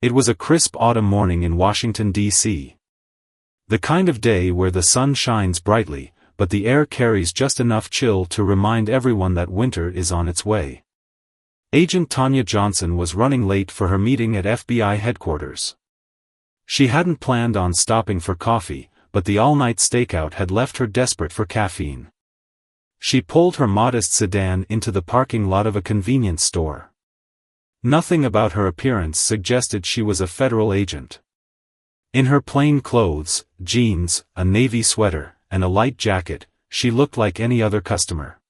It was a crisp autumn morning in Washington, D.C. The kind of day where the sun shines brightly, but the air carries just enough chill to remind everyone that winter is on its way. Agent Tanya Johnson was running late for her meeting at FBI headquarters. She hadn't planned on stopping for coffee, but the all-night stakeout had left her desperate for caffeine. She pulled her modest sedan into the parking lot of a convenience store. Nothing about her appearance suggested she was a federal agent. In her plain clothes, jeans, a navy sweater, and a light jacket, she looked like any other customer.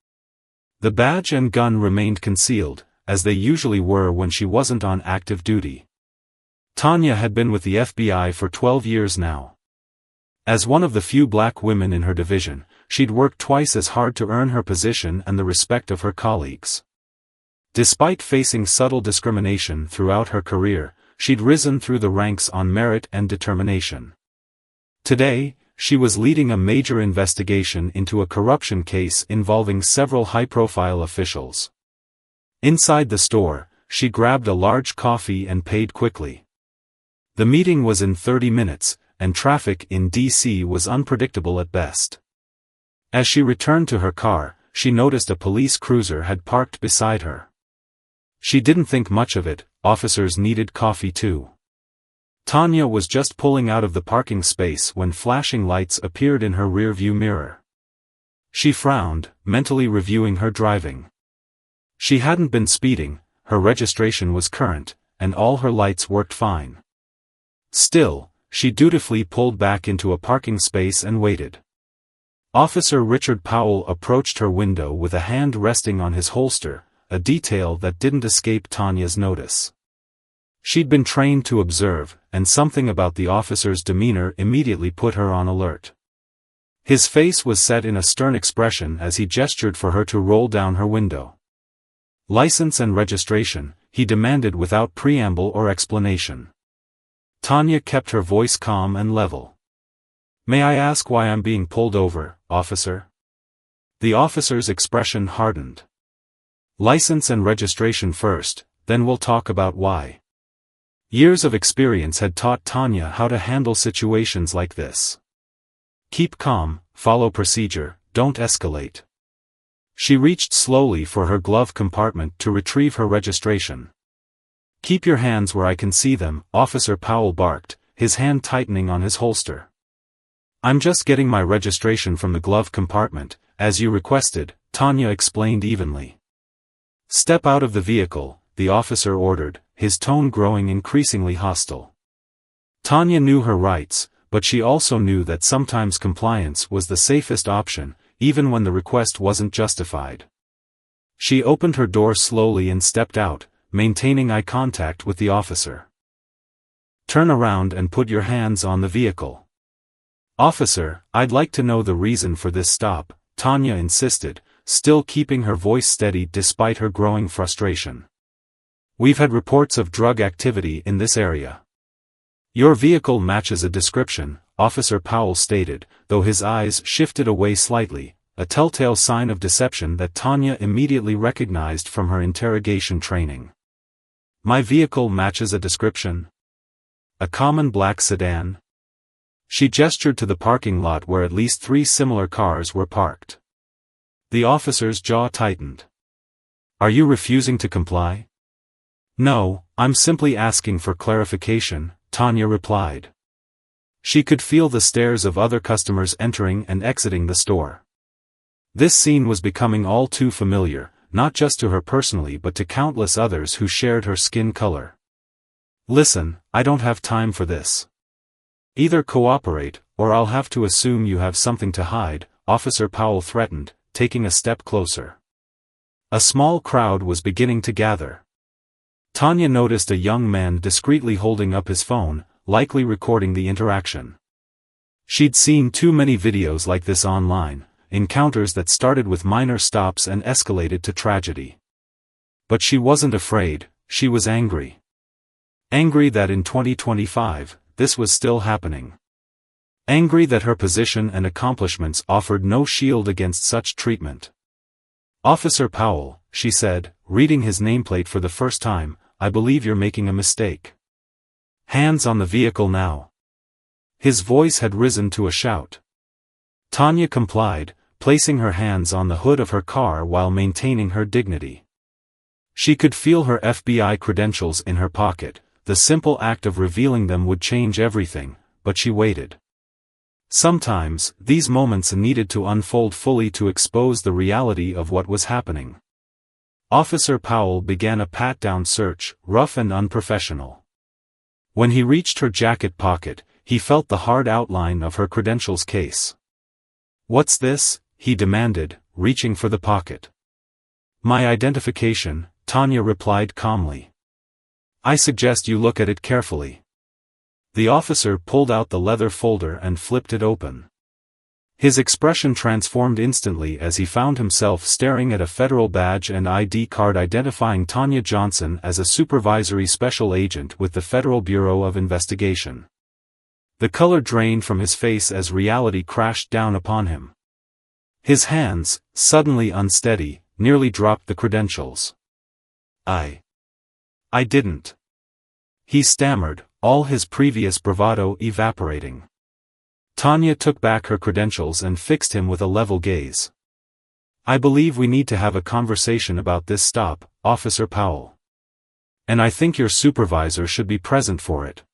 The badge and gun remained concealed, as they usually were when she wasn't on active duty. Tanya had been with the FBI for 12 years now. As one of the few black women in her division, she'd worked twice as hard to earn her position and the respect of her colleagues. Despite facing subtle discrimination throughout her career, she'd risen through the ranks on merit and determination. Today, she was leading a major investigation into a corruption case involving several high-profile officials. Inside the store, she grabbed a large coffee and paid quickly. The meeting was in 30 minutes, and traffic in D.C. was unpredictable at best. As she returned to her car, she noticed a police cruiser had parked beside her. She didn't think much of it, officers needed coffee too. Tanya was just pulling out of the parking space when flashing lights appeared in her rearview mirror. She frowned, mentally reviewing her driving. She hadn't been speeding, her registration was current, and all her lights worked fine. Still, she dutifully pulled back into a parking space and waited. Officer Richard Powell approached her window with a hand resting on his holster, a detail that didn't escape Tanya's notice. She'd been trained to observe, and something about the officer's demeanor immediately put her on alert. His face was set in a stern expression as he gestured for her to roll down her window. "License and registration," he demanded without preamble or explanation. Tanya kept her voice calm and level. "May I ask why I'm being pulled over, officer?" The officer's expression hardened. "License and registration first, then we'll talk about why." Years of experience had taught Tanya how to handle situations like this. Keep calm, follow procedure, don't escalate. She reached slowly for her glove compartment to retrieve her registration. "Keep your hands where I can see them," Officer Powell barked, his hand tightening on his holster. "I'm just getting my registration from the glove compartment, as you requested," Tanya explained evenly. "Step out of the vehicle," the officer ordered, his tone growing increasingly hostile. Tanya knew her rights, but she also knew that sometimes compliance was the safest option, even when the request wasn't justified. She opened her door slowly and stepped out, maintaining eye contact with the officer. "Turn around and put your hands on the vehicle." "Officer, I'd like to know the reason for this stop," Tanya insisted, still keeping her voice steady despite her growing frustration. "We've had reports of drug activity in this area." "Your vehicle matches a description," Officer Powell stated, though his eyes shifted away slightly, a telltale sign of deception that Tanya immediately recognized from her interrogation training. "My vehicle matches a description? A common black sedan?" She gestured to the parking lot where at least 3 similar cars were parked. The officer's jaw tightened. "Are you refusing to comply?" "No, I'm simply asking for clarification," Tanya replied. She could feel the stares of other customers entering and exiting the store. This scene was becoming all too familiar, not just to her personally but to countless others who shared her skin color. "Listen, I don't have time for this. Either cooperate, or I'll have to assume you have something to hide," Officer Powell threatened, taking a step closer. A small crowd was beginning to gather. Tanya noticed a young man discreetly holding up his phone, likely recording the interaction. She'd seen too many videos like this online, encounters that started with minor stops and escalated to tragedy. But she wasn't afraid, she was angry. Angry that in 2025, this was still happening. Angry that her position and accomplishments offered no shield against such treatment. "Officer Powell," she said, reading his nameplate for the first time, "I believe you're making a mistake." Hands on the vehicle now. His voice had risen to a shout. Tanya complied, placing her hands on the hood of her car while maintaining her dignity. She could feel her FBI credentials in her pocket. The simple act of revealing them would change everything, but she waited. Sometimes, these moments needed to unfold fully to expose the reality of what was happening. Officer Powell began a pat-down search, rough and unprofessional. When he reached her jacket pocket, he felt the hard outline of her credentials case. "What's this?" he demanded, reaching for the pocket. "My identification," Tanya replied calmly. "I suggest you look at it carefully." The officer pulled out the leather folder and flipped it open. His expression transformed instantly as he found himself staring at a federal badge and ID card identifying Tanya Johnson as a supervisory special agent with the Federal Bureau of Investigation. The color drained from his face as reality crashed down upon him. His hands, suddenly unsteady, nearly dropped the credentials. I didn't." He stammered, all his previous bravado evaporating. Tanya took back her credentials and fixed him with a level gaze. "I believe we need to have a conversation about this stop, Officer Powell. And I think your supervisor should be present for it."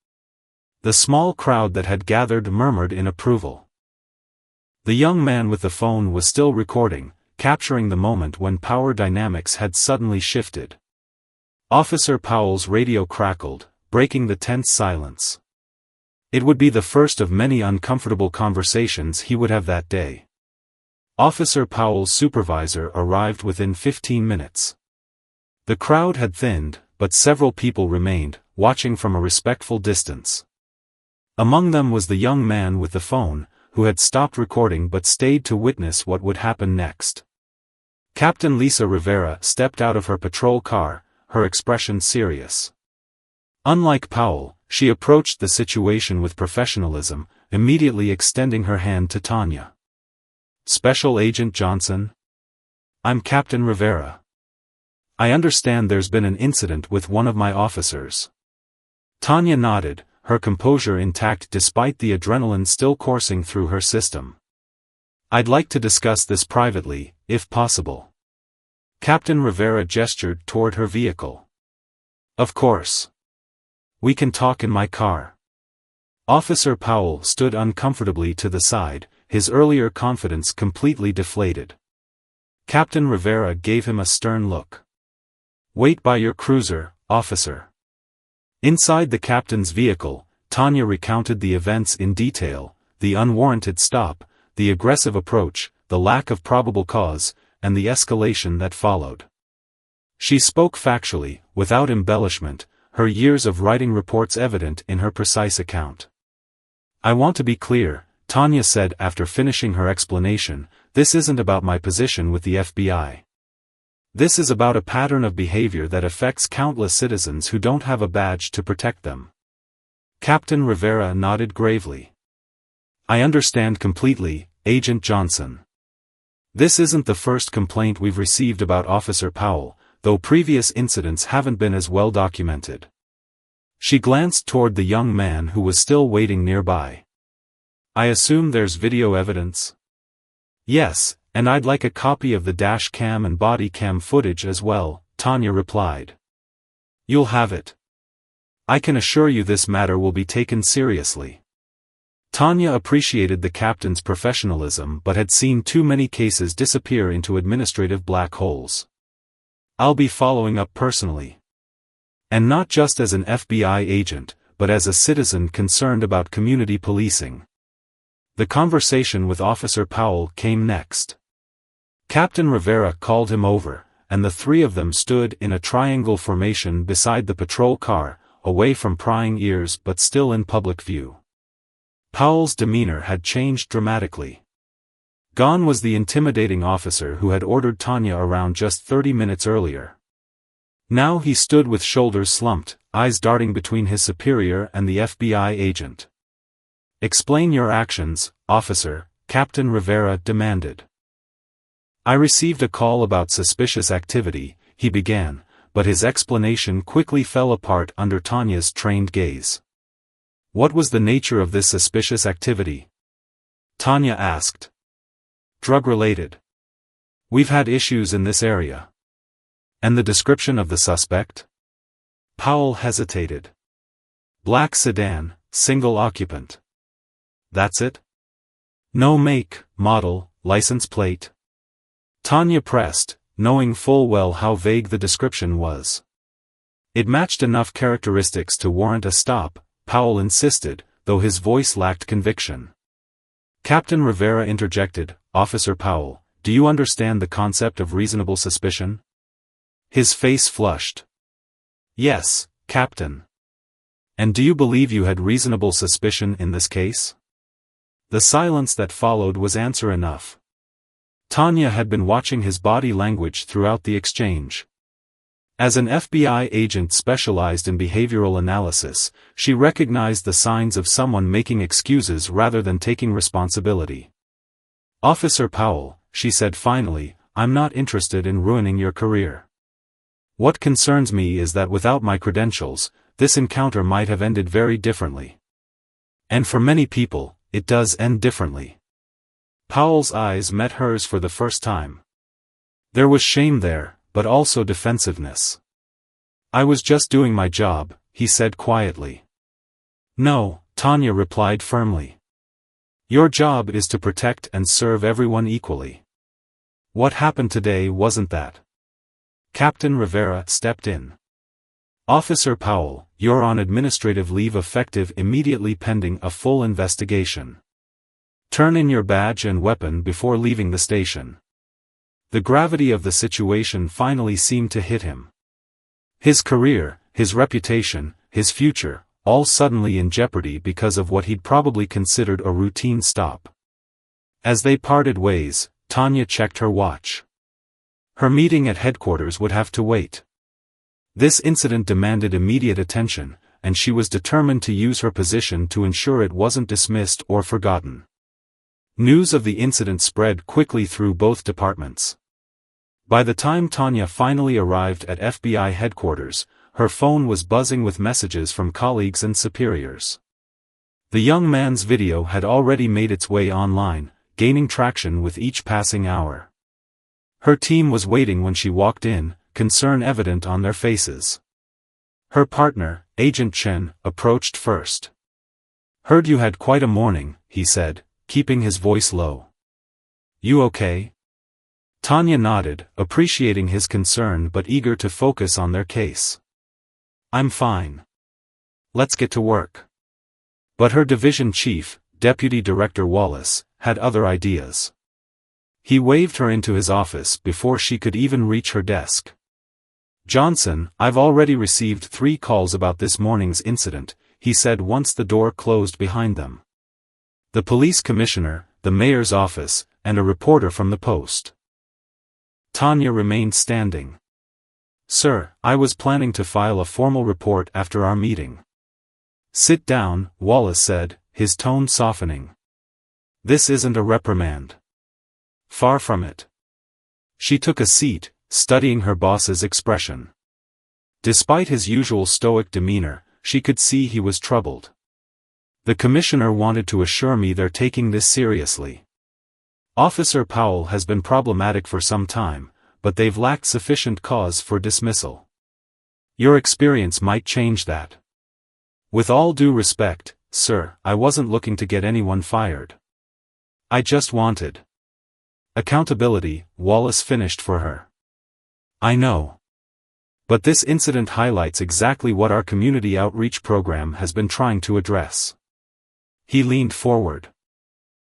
The small crowd that had gathered murmured in approval. The young man with the phone was still recording, capturing the moment when power dynamics had suddenly shifted. Officer Powell's radio crackled, breaking the tense silence. It would be the first of many uncomfortable conversations he would have that day. Officer Powell's supervisor arrived within 15 minutes. The crowd had thinned, but several people remained, watching from a respectful distance. Among them was the young man with the phone, who had stopped recording but stayed to witness what would happen next. Captain Lisa Rivera stepped out of her patrol car, her expression serious. Unlike Powell, she approached the situation with professionalism, immediately extending her hand to Tanya. "Special Agent Johnson? I'm Captain Rivera. I understand there's been an incident with one of my officers." Tanya nodded, her composure intact despite the adrenaline still coursing through her system. "I'd like to discuss this privately, if possible." Captain Rivera gestured toward her vehicle. "Of course. We can talk in my car." Officer Powell stood uncomfortably to the side, his earlier confidence completely deflated. Captain Rivera gave him a stern look. "Wait by your cruiser, officer." Inside the captain's vehicle, Tanya recounted the events in detail, the unwarranted stop, the aggressive approach, the lack of probable cause, and the escalation that followed. She spoke factually, without embellishment, her years of writing reports evident in her precise account. "I want to be clear," Tanya said after finishing her explanation, "this isn't about my position with the FBI. This is about a pattern of behavior that affects countless citizens who don't have a badge to protect them." Captain Rivera nodded gravely. "I understand completely, Agent Johnson. This isn't the first complaint we've received about Officer Powell, though previous incidents haven't been as well documented." She glanced toward the young man who was still waiting nearby. "I assume there's video evidence?" "Yes, and I'd like a copy of the dash cam and body cam footage as well," Tanya replied. "You'll have it. I can assure you this matter will be taken seriously." Tanya appreciated the captain's professionalism but had seen too many cases disappear into administrative black holes. "I'll be following up personally. And not just as an FBI agent, but as a citizen concerned about community policing." The conversation with Officer Powell came next. Captain Rivera called him over, and the three of them stood in a triangle formation beside the patrol car, away from prying ears but still in public view. Powell's demeanor had changed dramatically. Gone was the intimidating officer who had ordered Tanya around just 30 minutes earlier. Now he stood with shoulders slumped, eyes darting between his superior and the FBI agent. "Explain your actions, officer," Captain Rivera demanded. "I received a call about suspicious activity," he began, but his explanation quickly fell apart under Tanya's trained gaze. What was the nature of this suspicious activity? Tanya asked. Drug-related. We've had issues in this area. And the description of the suspect? Powell hesitated. Black sedan, single occupant. That's it? No make, model, license plate? Tanya pressed, knowing full well how vague the description was. It matched enough characteristics to warrant a stop, Powell insisted, though his voice lacked conviction. Captain Rivera interjected, Officer Powell, do you understand the concept of reasonable suspicion? His face flushed. Yes, Captain. And do you believe you had reasonable suspicion in this case? The silence that followed was answer enough. Tanya had been watching his body language throughout the exchange. As an FBI agent specialized in behavioral analysis, she recognized the signs of someone making excuses rather than taking responsibility. Officer Powell, she said finally, I'm not interested in ruining your career. What concerns me is that without my credentials, this encounter might have ended very differently. And for many people, it does end differently. Powell's eyes met hers for the first time. There was shame there, but also defensiveness. I was just doing my job, he said quietly. No, Tanya replied firmly. Your job is to protect and serve everyone equally. What happened today wasn't that. Captain Rivera stepped in. Officer Powell, you're on administrative leave effective immediately pending a full investigation. Turn in your badge and weapon before leaving the station. The gravity of the situation finally seemed to hit him. His career, his reputation, his future, all suddenly in jeopardy because of what he'd probably considered a routine stop. As they parted ways, Tanya checked her watch. Her meeting at headquarters would have to wait. This incident demanded immediate attention, and she was determined to use her position to ensure it wasn't dismissed or forgotten. News of the incident spread quickly through both departments. By the time Tanya finally arrived at FBI headquarters, her phone was buzzing with messages from colleagues and superiors. The young man's video had already made its way online, gaining traction with each passing hour. Her team was waiting when she walked in, concern evident on their faces. Her partner, Agent Chen, approached first. Heard you had quite a morning, he said, keeping his voice low. You okay? Tanya nodded, appreciating his concern but eager to focus on their case. I'm fine. Let's get to work. But her division chief, Deputy Director Wallace, had other ideas. He waved her into his office before she could even reach her desk. Johnson, I've already received 3 calls about this morning's incident, he said once the door closed behind them. The police commissioner, the mayor's office, and a reporter from the Post. Tanya remained standing. Sir, I was planning to file a formal report after our meeting. Sit down, Wallace said, his tone softening. This isn't a reprimand. Far from it. She took a seat, studying her boss's expression. Despite his usual stoic demeanor, she could see he was troubled. The commissioner wanted to assure me they're taking this seriously. Officer Powell has been problematic for some time, but they've lacked sufficient cause for dismissal. Your experience might change that. With all due respect, sir, I wasn't looking to get anyone fired. I just wanted accountability, Wallace finished for her. I know. But this incident highlights exactly what our community outreach program has been trying to address. He leaned forward.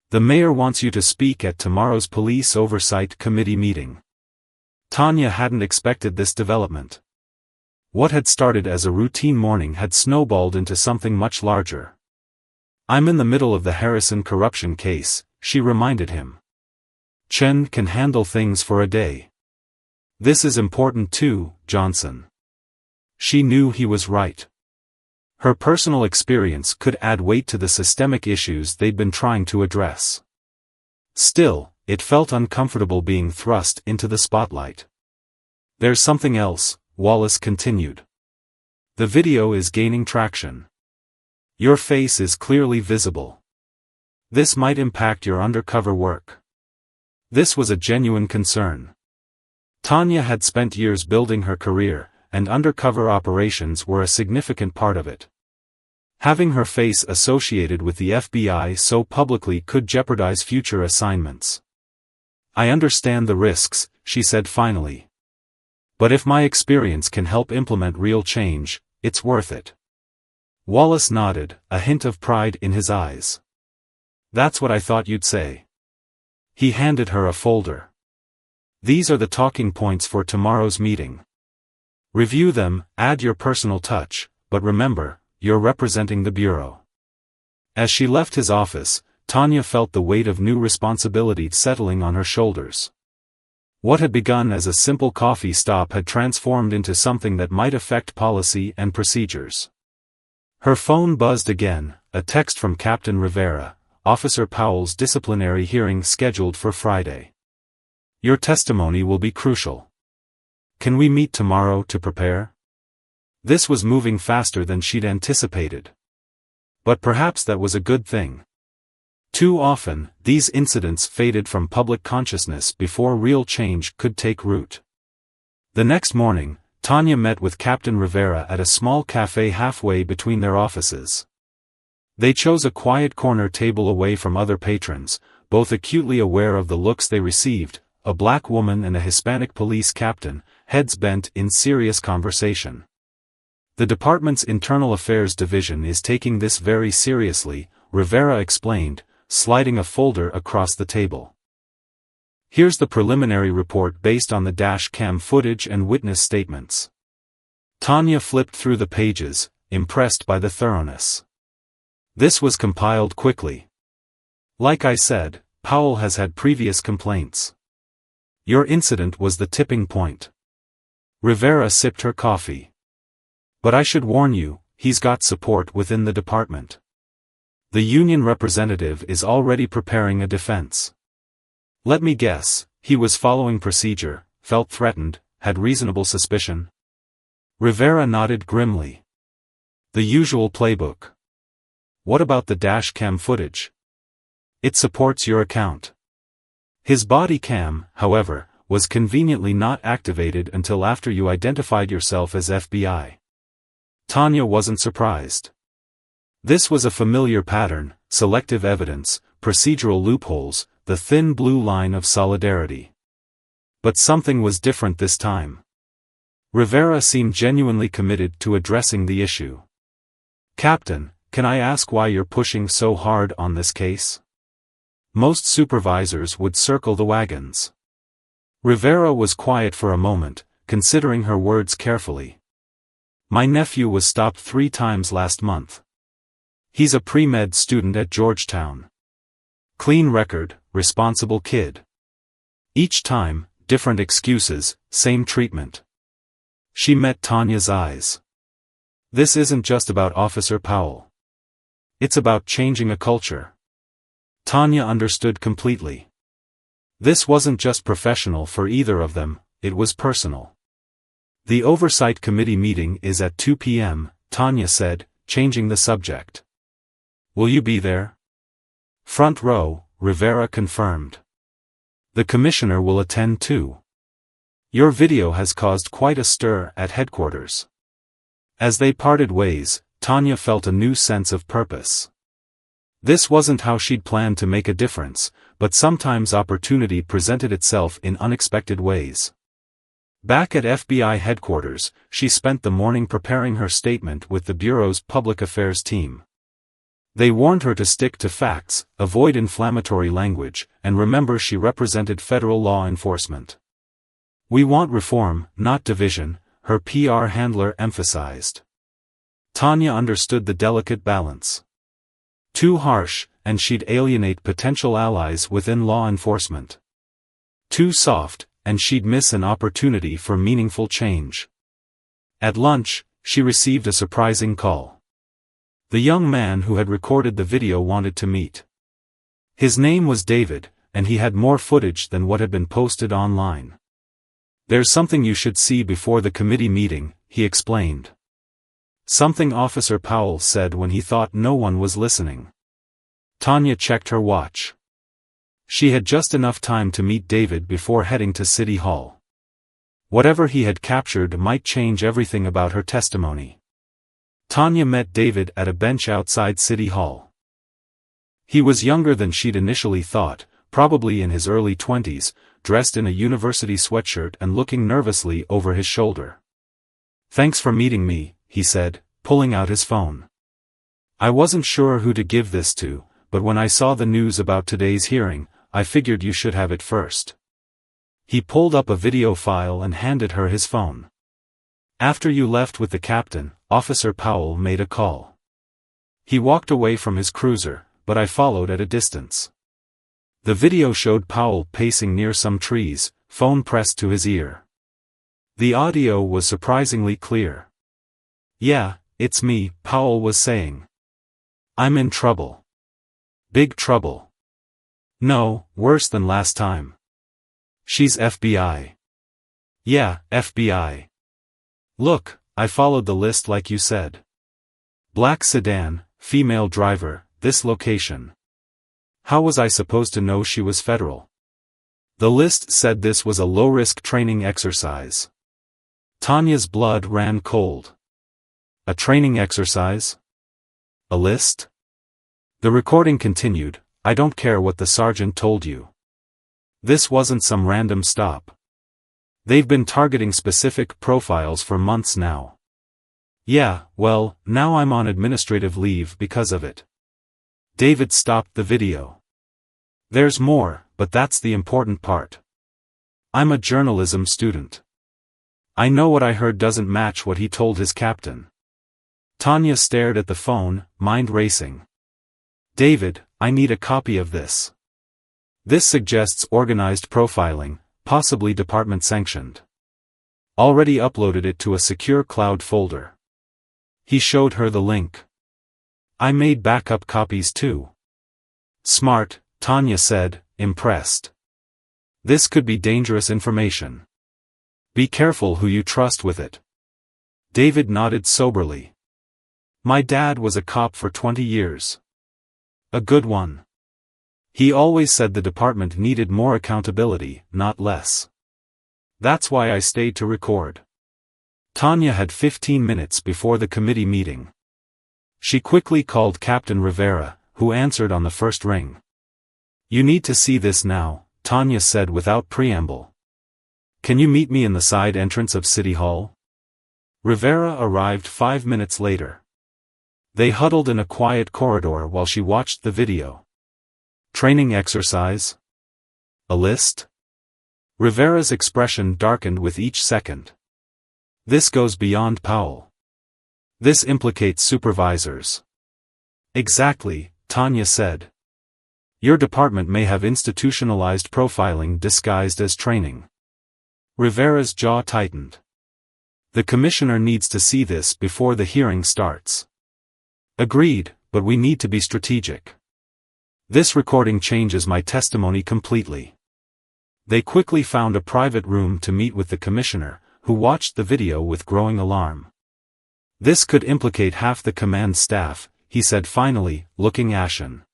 The mayor wants you to speak at tomorrow's Police Oversight Committee meeting. Tanya hadn't expected this development. What had started as a routine morning had snowballed into something much larger. I'm in the middle of the Harrison corruption case, she reminded him. Chen can handle things for a day. This is important too, Johnson. She knew he was right. Her personal experience could add weight to the systemic issues they'd been trying to address. Still, it felt uncomfortable being thrust into the spotlight. There's something else, Wallace continued. The video is gaining traction. Your face is clearly visible. This might impact your undercover work. This was a genuine concern. Tanya had spent years building her career, and undercover operations were a significant part of it. Having her face associated with the FBI so publicly could jeopardize future assignments. I understand the risks, she said finally. But if my experience can help implement real change, it's worth it. Wallace nodded, a hint of pride in his eyes. That's what I thought you'd say. He handed her a folder. These are the talking points for tomorrow's meeting. Review them, add your personal touch, but remember, you're representing the Bureau. As she left his office, Tanya felt the weight of new responsibility settling on her shoulders. What had begun as a simple coffee stop had transformed into something that might affect policy and procedures. Her phone buzzed again, a text from Captain Rivera, Officer Powell's disciplinary hearing scheduled for Friday. Your testimony will be crucial. Can we meet tomorrow to prepare? This was moving faster than she'd anticipated. But perhaps that was a good thing. Too often, these incidents faded from public consciousness before real change could take root. The next morning, Tanya met with Captain Rivera at a small cafe halfway between their offices. They chose a quiet corner table away from other patrons, both acutely aware of the looks they received, a black woman and a Hispanic police captain, heads bent in serious conversation. The department's Internal Affairs Division is taking this very seriously, Rivera explained, sliding a folder across the table. Here's the preliminary report based on the dash cam footage and witness statements. Tanya flipped through the pages, impressed by the thoroughness. This was compiled quickly. Like I said, Powell has had previous complaints. Your incident was the tipping point. Rivera sipped her coffee. But I should warn you, he's got support within the department. The union representative is already preparing a defense. Let me guess, he was following procedure, felt threatened, had reasonable suspicion. Rivera nodded grimly. The usual playbook. What about the dash cam footage? It supports your account. His body cam, however, was conveniently not activated until after you identified yourself as FBI. Tanya wasn't surprised. This was a familiar pattern, selective evidence, procedural loopholes, the thin blue line of solidarity. But something was different this time. Rivera seemed genuinely committed to addressing the issue. Captain, can I ask why you're pushing so hard on this case? Most supervisors would circle the wagons. Rivera was quiet for a moment, considering her words carefully. My nephew was stopped 3 times last month. He's a pre-med student at Georgetown. Clean record, responsible kid. Each time, different excuses, same treatment. She met Tanya's eyes. This isn't just about Officer Powell. It's about changing a culture. Tanya understood completely. This wasn't just professional for either of them, it was personal. The Oversight Committee meeting is at 2 p.m., Tanya said, changing the subject. Will you be there? Front row, Rivera confirmed. The commissioner will attend too. Your video has caused quite a stir at headquarters. As they parted ways, Tanya felt a new sense of purpose. This wasn't how she'd planned to make a difference, but sometimes opportunity presented itself in unexpected ways. Back at FBI headquarters, she spent the morning preparing her statement with the Bureau's public affairs team. They warned her to stick to facts, avoid inflammatory language, and remember she represented federal law enforcement. We want reform, not division, her PR handler emphasized. Tanya understood the delicate balance. Too harsh, and she'd alienate potential allies within law enforcement. Too soft, and she'd miss an opportunity for meaningful change. At lunch, she received a surprising call. The young man who had recorded the video wanted to meet. His name was David, and he had more footage than what had been posted online. There's something you should see before the committee meeting, he explained. Something Officer Powell said when he thought no one was listening. Tanya checked her watch. She had just enough time to meet David before heading to City Hall. Whatever he had captured might change everything about her testimony. Tanya met David at a bench outside City Hall. He was younger than she'd initially thought, probably in his early 20s, dressed in a university sweatshirt and looking nervously over his shoulder. "Thanks for meeting me," he said, pulling out his phone. "I wasn't sure who to give this to, but when I saw the news about today's hearing, I figured you should have it first." He pulled up a video file and handed her his phone. "After you left with the captain, Officer Powell made a call. He walked away from his cruiser, but I followed at a distance." The video showed Powell pacing near some trees, phone pressed to his ear. The audio was surprisingly clear. "Yeah, it's me," Powell was saying. "I'm in trouble. Big trouble. No, worse than last time. She's FBI. Yeah, FBI. Look, I followed the list like you said. Black sedan, female driver, this location. How was I supposed to know she was federal? The list said this was a low-risk training exercise." Tanya's blood ran cold. "A training exercise? A list?" The recording continued, "I don't care what the sergeant told you. This wasn't some random stop. They've been targeting specific profiles for months now. Yeah, well, now I'm on administrative leave because of it." David stopped the video. "There's more, but that's the important part. I'm a journalism student. I know what I heard doesn't match what he told his captain." Tanya stared at the phone, mind racing. "David, I need a copy of this. This suggests organized profiling, possibly department-sanctioned. Already uploaded it to a secure cloud folder." He showed her the link. "I made backup copies too." "Smart," Tanya said, impressed. "This could be dangerous information. Be careful who you trust with it." David nodded soberly. "My dad was a cop for 20 years. A good one. He always said the department needed more accountability, not less. That's why I stayed to record." Tanya had 15 minutes before the committee meeting. She quickly called Captain Rivera, who answered on the first ring. "You need to see this now," Tanya said without preamble. "Can you meet me in the side entrance of City Hall?" Rivera arrived 5 minutes later. They huddled in a quiet corridor while she watched the video. "Training exercise? A list?" Rivera's expression darkened with each second. "This goes beyond Powell. This implicates supervisors." "Exactly," Tanya said. "Your department may have institutionalized profiling disguised as training." Rivera's jaw tightened. "The commissioner needs to see this before the hearing starts." "Agreed, but we need to be strategic. This recording changes my testimony completely." They quickly found a private room to meet with the commissioner, who watched the video with growing alarm. "This could implicate half the command staff," he said finally, looking ashen.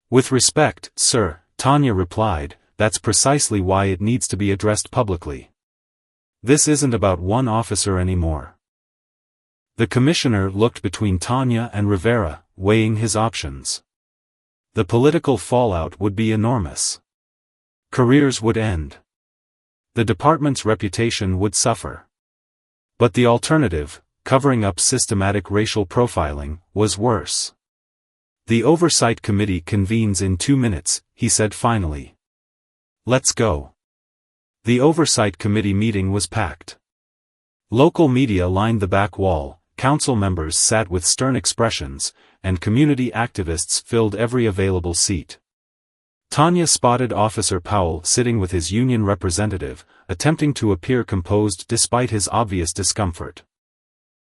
"With respect, sir," Tanya replied, "that's precisely why it needs to be addressed publicly. This isn't about one officer anymore." The commissioner looked between Tanya and Rivera, weighing his options. The political fallout would be enormous. Careers would end. The department's reputation would suffer. But the alternative, covering up systematic racial profiling, was worse. "The Oversight Committee convenes in 2 minutes, he said finally. "Let's go." The Oversight Committee meeting was packed. Local media lined the back wall, council members sat with stern expressions, and community activists filled every available seat. Tanya spotted Officer Powell sitting with his union representative, attempting to appear composed despite his obvious discomfort.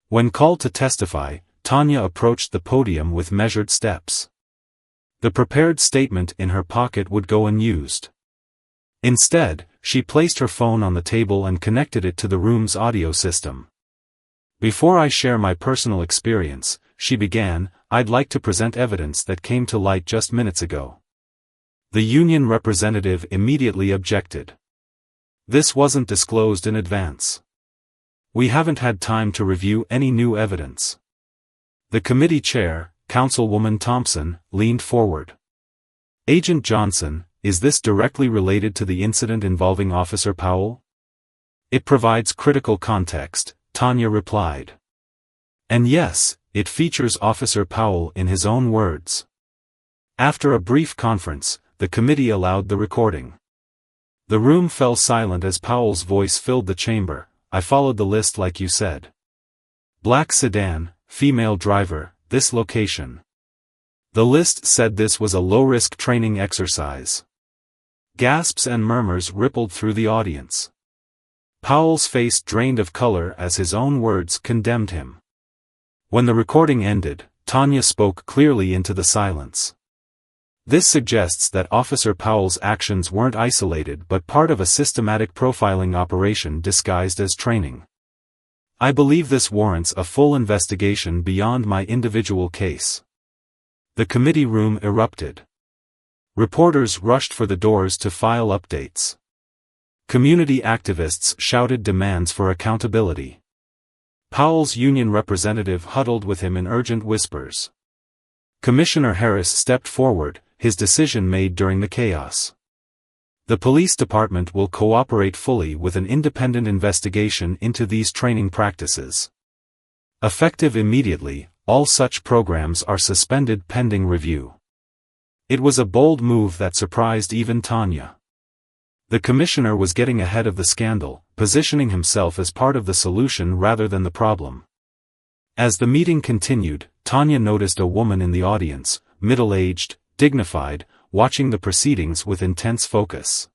When called to testify, Tanya approached the podium with measured steps. The prepared statement in her pocket would go unused. Instead, she placed her phone on the table and connected it to the room's audio system. Before I share my personal experience, she began, I'd like to present evidence that came to light just minutes ago. The union representative immediately objected. This wasn't disclosed in advance. We haven't had time to review any new evidence. The committee chair, Councilwoman Thompson, leaned forward. Agent Johnson, is this directly related to the incident involving Officer Powell? It provides critical context, Tanya replied. And yes, it features Officer Powell in his own words. After a brief conference, the committee allowed the recording. The room fell silent as Powell's voice filled the chamber. I followed the list like you said. Black sedan, female driver, this location. The list said this was a low-risk training exercise. Gasps and murmurs rippled through the audience. Powell's face drained of color as his own words condemned him. When the recording ended, Tanya spoke clearly into the silence. This suggests that Officer Powell's actions weren't isolated but part of a systematic profiling operation disguised as training. I believe this warrants a full investigation beyond my individual case. The committee room erupted. Reporters rushed for the doors to file updates. Community activists shouted demands for accountability. Powell's union representative huddled with him in urgent whispers. Commissioner Harris stepped forward, his decision made during the chaos. The police department will cooperate fully with an independent investigation into these training practices. Effective immediately, all such programs are suspended pending review. It was a bold move that surprised even Tanya. The commissioner was getting ahead of the scandal, positioning himself as part of the solution rather than the problem. As the meeting continued, Tanya noticed a woman in the audience, middle-aged, dignified, watching the proceedings with intense focus.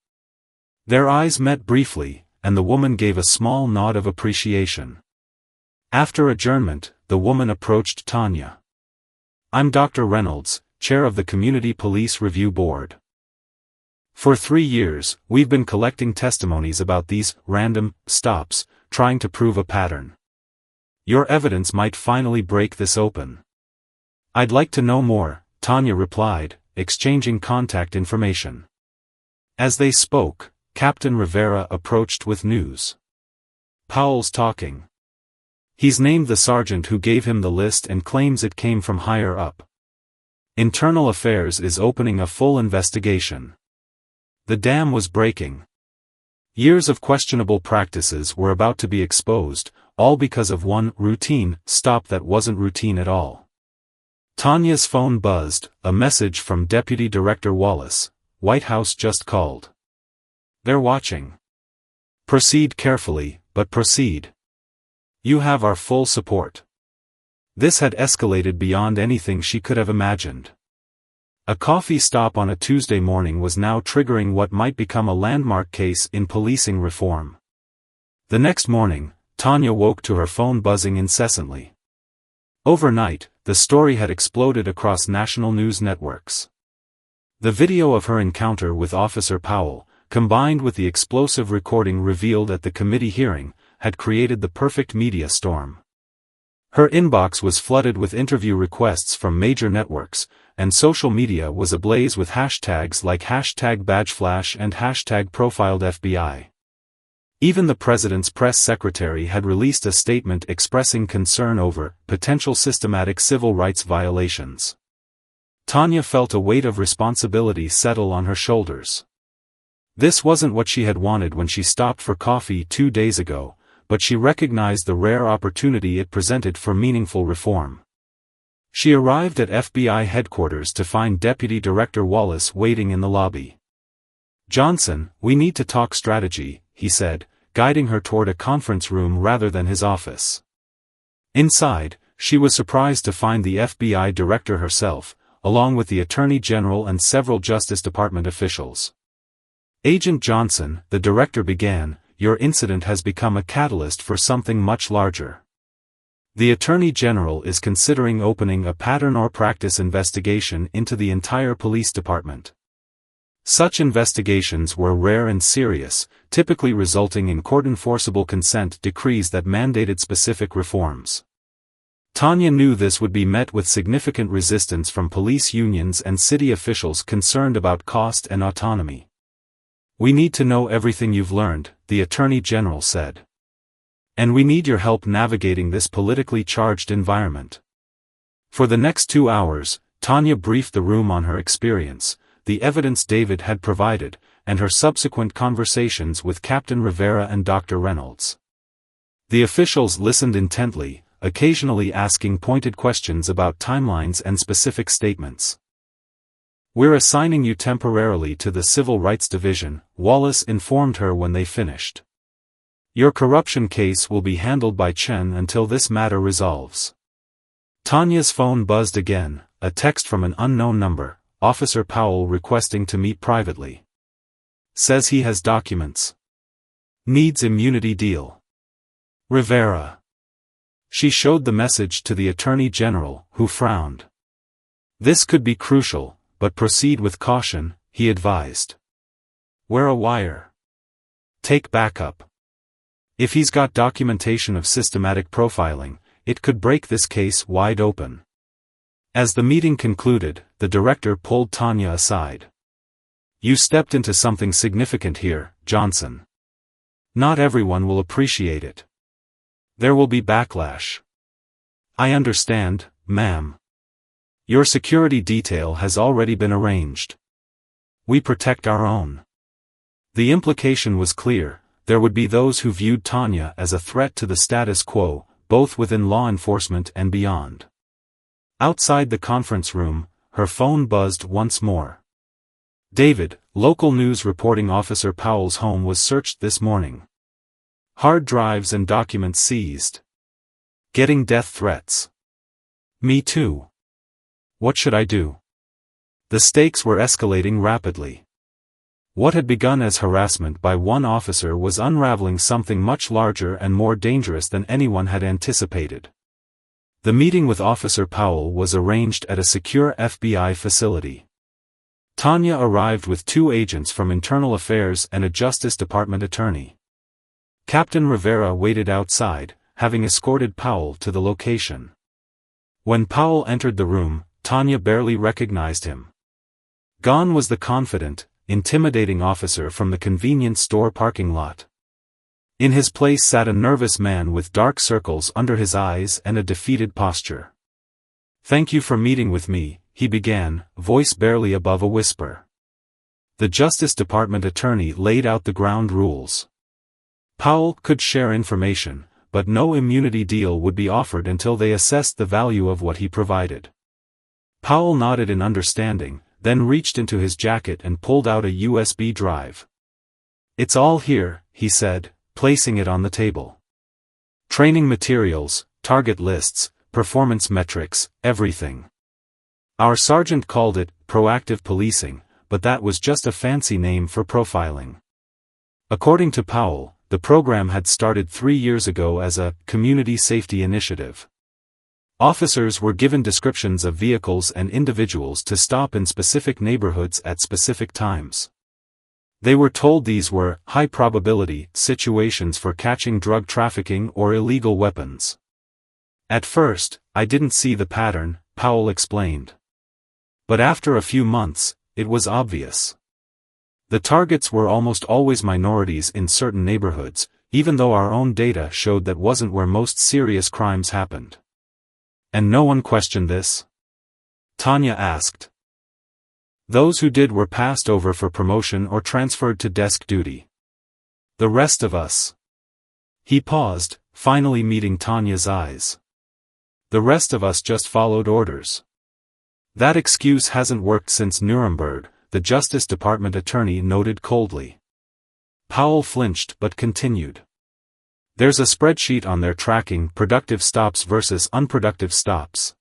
Their eyes met briefly, and the woman gave a small nod of appreciation. After adjournment, the woman approached Tanya. I'm Dr. Reynolds, chair of the Community Police Review Board. For 3 years, we've been collecting testimonies about these random stops, trying to prove a pattern. Your evidence might finally break this open. I'd like to know more, Tanya replied, exchanging contact information. As they spoke, Captain Rivera approached with news. Powell's talking. He's named the sergeant who gave him the list and claims it came from higher up. Internal Affairs is opening a full investigation. The dam was breaking. Years of questionable practices were about to be exposed, all because of one routine stop that wasn't routine at all. Tanya's phone buzzed, a message from Deputy Director Wallace. White House just called. They're watching. Proceed carefully, but proceed. You have our full support. This had escalated beyond anything she could have imagined. A coffee stop on a Tuesday morning was now triggering what might become a landmark case in policing reform. The next morning, Tanya woke to her phone buzzing incessantly. Overnight, the story had exploded across national news networks. The video of her encounter with Officer Powell, combined with the explosive recording revealed at the committee hearing, had created the perfect media storm. Her inbox was flooded with interview requests from major networks, and social media was ablaze with hashtags like #BadgeFlash and #ProfiledFBI. Even the president's press secretary had released a statement expressing concern over potential systematic civil rights violations. Tanya felt a weight of responsibility settle on her shoulders. This wasn't what she had wanted when she stopped for coffee 2 days ago, but she recognized the rare opportunity it presented for meaningful reform. She arrived at FBI headquarters to find Deputy Director Wallace waiting in the lobby. Johnson, we need to talk strategy, he said, guiding her toward a conference room rather than his office. Inside, she was surprised to find the FBI director herself, along with the Attorney General and several Justice Department officials. Agent Johnson, the director began, your incident has become a catalyst for something much larger. The Attorney General is considering opening a pattern or practice investigation into the entire police department. Such investigations were rare and serious, typically resulting in court-enforceable consent decrees that mandated specific reforms. Tanya knew this would be met with significant resistance from police unions and city officials concerned about cost and autonomy. "We need to know everything you've learned," the Attorney General said. "And we need your help navigating this politically charged environment." For the next 2 hours, Tanya briefed the room on her experience, the evidence David had provided, and her subsequent conversations with Captain Rivera and Dr. Reynolds. The officials listened intently, occasionally asking pointed questions about timelines and specific statements. "We're assigning you temporarily to the Civil Rights Division," Wallace informed her when they finished. "Your corruption case will be handled by Chen until this matter resolves." Tanya's phone buzzed again, a text from an unknown number, Officer Powell requesting to meet privately. "Says he has documents. Needs immunity deal. Rivera." She showed the message to the Attorney General, who frowned. "This could be crucial, but proceed with caution," he advised. "Wear a wire. Take backup. If he's got documentation of systematic profiling, it could break this case wide open." As the meeting concluded, the director pulled Tanya aside. "You stepped into something significant here, Johnson. Not everyone will appreciate it. There will be backlash." "I understand, ma'am. Your security detail has already been arranged. We protect our own." The implication was clear: there would be those who viewed Tanya as a threat to the status quo, both within law enforcement and beyond. Outside the conference room, her phone buzzed once more. "David, local news reporting Officer Powell's home was searched this morning. Hard drives and documents seized. Getting death threats." "Me too. What should I do?" The stakes were escalating rapidly. What had begun as harassment by one officer was unraveling something much larger and more dangerous than anyone had anticipated. The meeting with Officer Powell was arranged at a secure FBI facility. Tanya arrived with 2 agents from Internal Affairs and a Justice Department attorney. Captain Rivera waited outside, having escorted Powell to the location. When Powell entered the room, Tanya barely recognized him. Gone was the confident, intimidating officer from the convenience store parking lot. In his place sat a nervous man with dark circles under his eyes and a defeated posture. "Thank you for meeting with me," he began, voice barely above a whisper. The Justice Department attorney laid out the ground rules. Powell could share information, but no immunity deal would be offered until they assessed the value of what he provided. Powell nodded in understanding, then reached into his jacket and pulled out a USB drive. "It's all here," he said, placing it on the table. "Training materials, target lists, performance metrics, everything. Our sergeant called it proactive policing, but that was just a fancy name for profiling." According to Powell, the program had started 3 years ago as a community safety initiative. Officers were given descriptions of vehicles and individuals to stop in specific neighborhoods at specific times. They were told these were high-probability situations for catching drug trafficking or illegal weapons. "At first, I didn't see the pattern," Powell explained. "But after a few months, it was obvious. The targets were almost always minorities in certain neighborhoods, even though our own data showed that wasn't where most serious crimes happened." "And no one questioned this?" Tanya asked. "Those who did were passed over for promotion or transferred to desk duty. The rest of us." He paused, finally meeting Tanya's eyes. "The rest of us just followed orders. That excuse hasn't worked since Nuremberg," the Justice Department attorney noted coldly. Powell flinched but continued. "There's a spreadsheet on their tracking productive stops versus unproductive stops.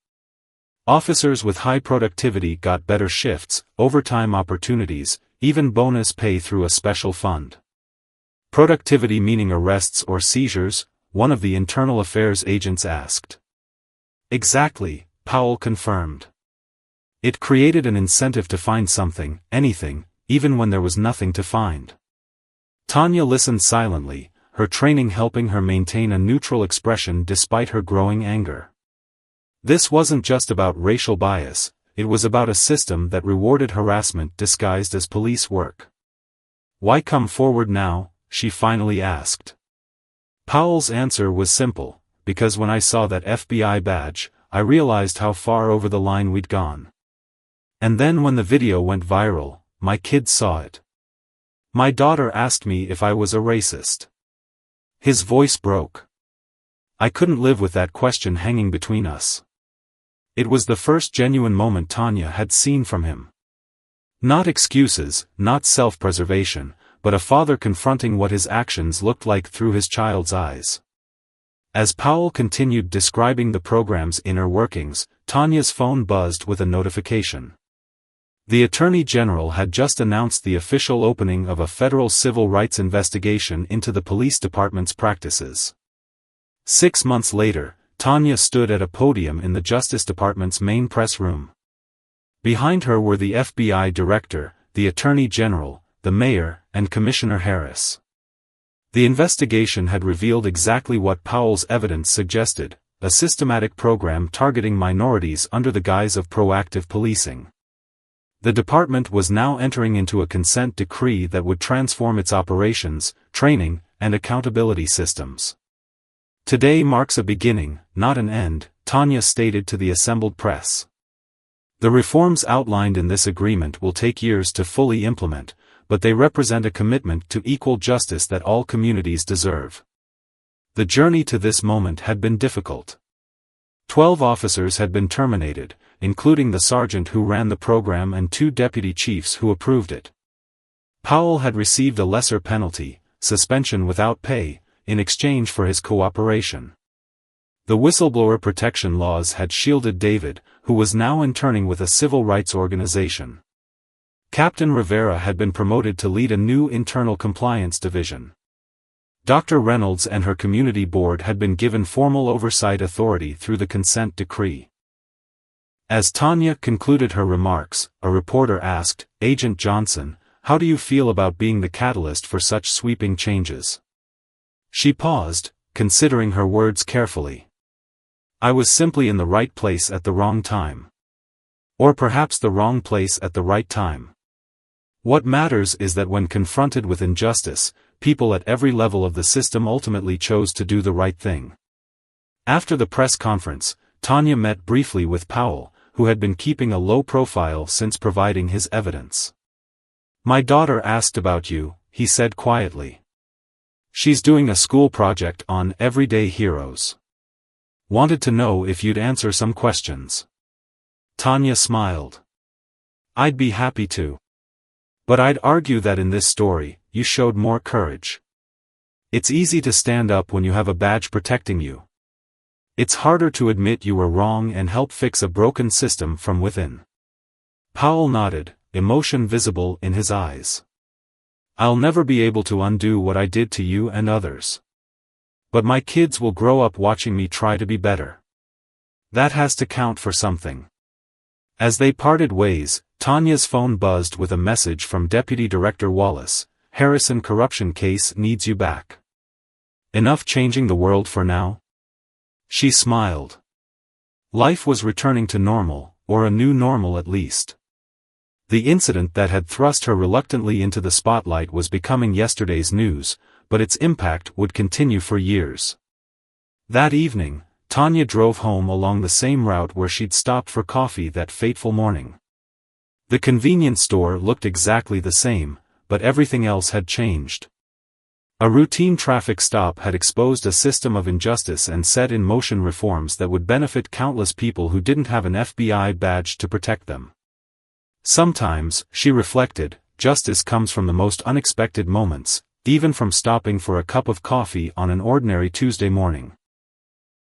Officers with high productivity got better shifts, overtime opportunities, even bonus pay through a special fund. Productivity meaning arrests or seizures?" one of the Internal Affairs agents asked. "Exactly," Powell confirmed. "It created an incentive to find something, anything, even when there was nothing to find. Tanya listened silently, her training helping her maintain a neutral expression despite her growing anger. This wasn't just about racial bias, it was about a system that rewarded harassment disguised as police work. "Why come forward now?" she finally asked. Powell's answer was simple: "Because when I saw that FBI badge, I realized how far over the line we'd gone. And then when the video went viral, my kids saw it. My daughter asked me if I was a racist." His voice broke. I couldn't live with that question hanging between us. It was the first genuine moment Tanya had seen from him. Not excuses, not self-preservation, but a father confronting what his actions looked like through his child's eyes. As Powell continued describing the program's inner workings, Tanya's phone buzzed with a notification. The Attorney General had just announced the official opening of a federal civil rights investigation into the police department's practices. 6 months later, Tanya stood at a podium in the Justice Department's main press room. Behind her were the FBI Director, the Attorney General, the Mayor, and Commissioner Harris. The investigation had revealed exactly what Powell's evidence suggested: a systematic program targeting minorities under the guise of proactive policing. The department was now entering into a consent decree that would transform its operations, training, and accountability systems. "Today marks a beginning, not an end," Tanya stated to the assembled press. "The reforms outlined in this agreement will take years to fully implement, but they represent a commitment to equal justice that all communities deserve." The journey to this moment had been difficult. 12 officers had been terminated, including the sergeant who ran the program and 2 deputy chiefs who approved it. Powell had received a lesser penalty, suspension without pay, in exchange for his cooperation. The whistleblower protection laws had shielded David, who was now interning with a civil rights organization. Captain Rivera had been promoted to lead a new internal compliance division. Dr. Reynolds and her community board had been given formal oversight authority through the consent decree. As Tanya concluded her remarks, a reporter asked, "Agent Johnson, how do you feel about being the catalyst for such sweeping changes?" She paused, considering her words carefully. "I was simply in the right place at the wrong time. Or perhaps the wrong place at the right time. What matters is that when confronted with injustice, people at every level of the system ultimately chose to do the right thing." After the press conference, Tanya met briefly with Powell, who had been keeping a low profile since providing his evidence. "My daughter asked about you," he said quietly. "She's doing a school project on everyday heroes. Wanted to know if you'd answer some questions." Tanya smiled. "I'd be happy to. But I'd argue that in this story, you showed more courage. It's easy to stand up when you have a badge protecting you. It's harder to admit you were wrong and help fix a broken system from within." Powell nodded, emotion visible in his eyes. "I'll never be able to undo what I did to you and others. But my kids will grow up watching me try to be better. That has to count for something." As they parted ways, Tanya's phone buzzed with a message from Deputy Director Wallace: "Harrison corruption case needs you back. Enough changing the world for now?" She smiled. Life was returning to normal, or a new normal at least. The incident that had thrust her reluctantly into the spotlight was becoming yesterday's news, but its impact would continue for years. That evening, Tanya drove home along the same route where she'd stopped for coffee that fateful morning. The convenience store looked exactly the same, but everything else had changed. A routine traffic stop had exposed a system of injustice and set in motion reforms that would benefit countless people who didn't have an FBI badge to protect them. Sometimes, she reflected, justice comes from the most unexpected moments, even from stopping for a cup of coffee on an ordinary Tuesday morning.